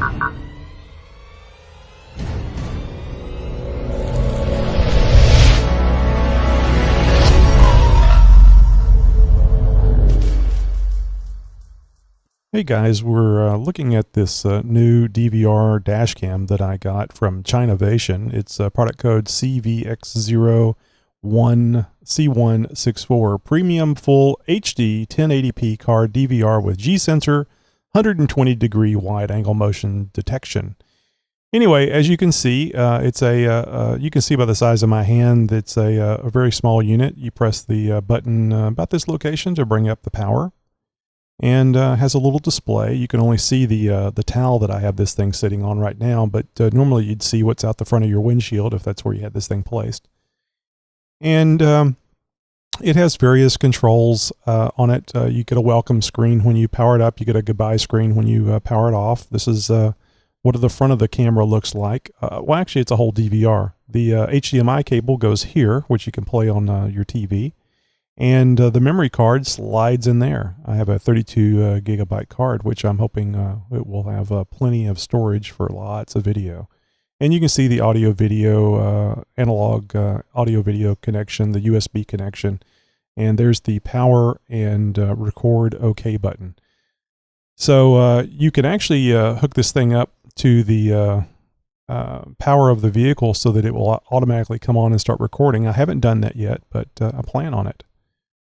Hey guys, we're looking at this new DVR dash cam that I got from Chinavation. It's product code CVX01C164, premium full HD 1080p card DVR with G-sensor, 120-degree wide-angle motion detection. Anyway, as you can see, it's you can see by the size of my hand, it's a very small unit. You press the button about this location to bring up the power. And has a little display. You can only see the towel that I have this thing sitting on right now, but normally you'd see what's out the front of your windshield if that's where you had this thing placed. And it has various controls on it. You get a welcome screen when you power it up. You get a goodbye screen when you power it off. This is what the front of the camera looks like. Well, actually, it's a whole DVR. The HDMI cable goes here, which you can play on your TV. And the memory card slides in there. I have a 32 gigabyte card, which I'm hoping it will have plenty of storage for lots of video. And you can see the audio video, analog audio video connection, the USB connection. And there's the power and record OK button. So you can actually hook this thing up to the power of the vehicle so that it will automatically come on and start recording. I haven't done that yet, but I plan on it.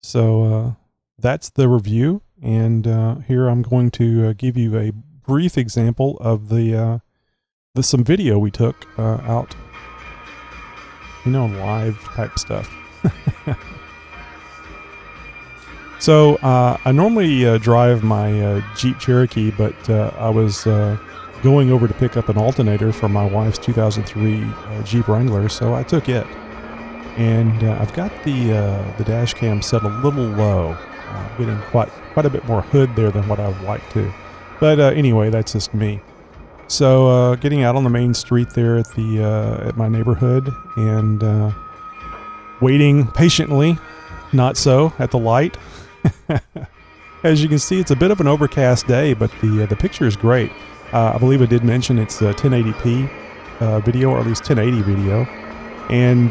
So that's the review, and here I'm going to give you a brief example of some video we took out, live type stuff. So I normally drive my Jeep Cherokee, but I was going over to pick up an alternator for my wife's 2003 Jeep Wrangler, so I took it. And I've got the dash cam set a little low, getting quite a bit more hood there than what I would like to. But anyway, that's just me. So getting out on the main street there at at my neighborhood and waiting patiently, not so, at the light. As you can see, it's a bit of an overcast day, but the picture is great. I believe I did mention it's 1080p video, or at least 1080 video, and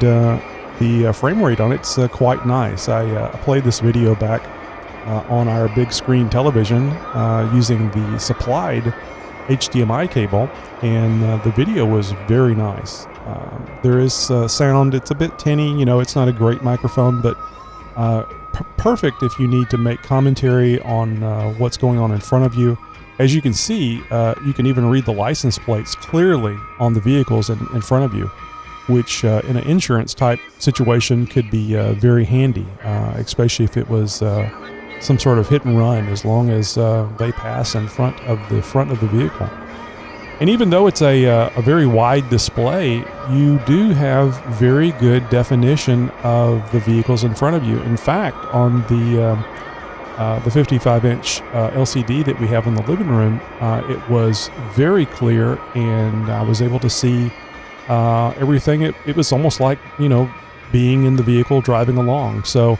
the frame rate on it's quite nice. I played this video back on our big screen television using the supplied HDMI cable, and the video was very nice. There is sound. It's a bit tinny, it's not a great microphone, but perfect if you need to make commentary on what's going on in front of you. As you can see, you can even read the license plates clearly on the vehicles in front of you, which in an insurance type situation could be very handy, especially if it was some sort of hit and run, as long as they pass in front of the vehicle. And even though it's a very wide display, you do have very good definition of the vehicles in front of you. In fact, on the 55-inch LCD that we have in the living room, it was very clear, and I was able to see everything. It was almost like, being in the vehicle driving along. So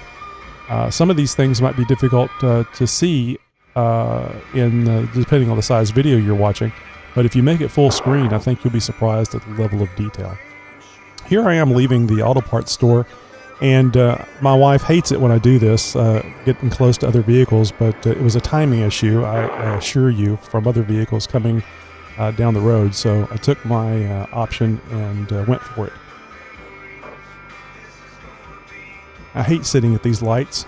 some of these things might be difficult to see depending on the size video you're watching. But if you make it full screen, I think you'll be surprised at the level of detail. Here I am leaving the auto parts store, and my wife hates it when I do this, getting close to other vehicles, but it was a timing issue, I assure you, from other vehicles coming down the road. So I took my option and went for it. I hate sitting at these lights.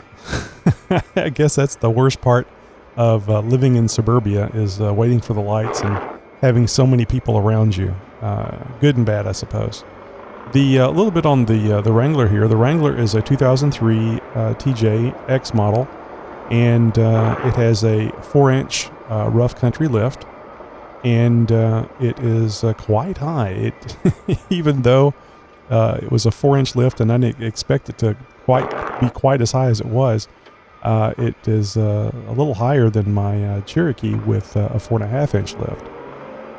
I guess that's the worst part of living in suburbia, is waiting for the lights and having so many people around you. Good and bad, I suppose. The little bit on the Wrangler here. The Wrangler is a 2003 TJX model, and it has a 4-inch rough country lift, and it is quite high. Even though it was a 4-inch lift, and I didn't expect it to be quite as high as it was, it is a little higher than my Cherokee with a 4.5-inch lift.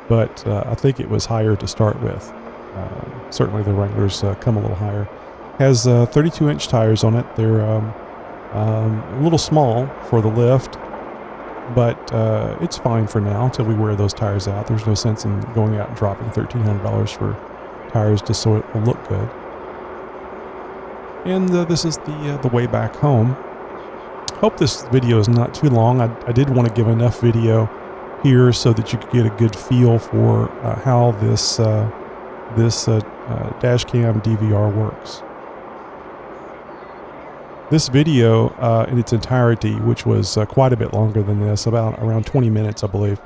But I think it was higher to start with. Certainly the Wranglers come a little higher. Has 32-inch tires on it. They're a little small for the lift, but it's fine for now until we wear those tires out. There's no sense in going out and dropping $1,300 for tires just so it will look good. And this is the way back home. Hope this video is not too long. I did want to give enough video here so that you could get a good feel for how this Dashcam DVR works. This video in its entirety, which was quite a bit longer than this, around 20 minutes I believe,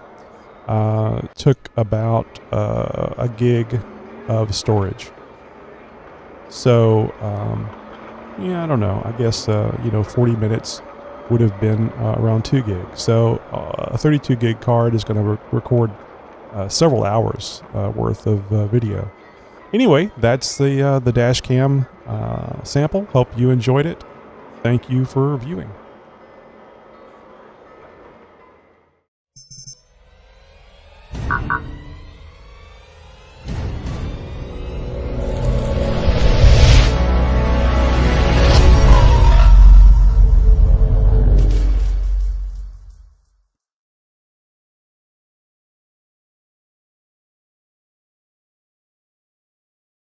took about a gig of storage. So yeah, I don't know, I guess 40 minutes would have been around 2 gigs. So a 32 gig card is going to record several hours worth of video. Anyway, that's the Dashcam sample. Hope you enjoyed it. Thank you for viewing.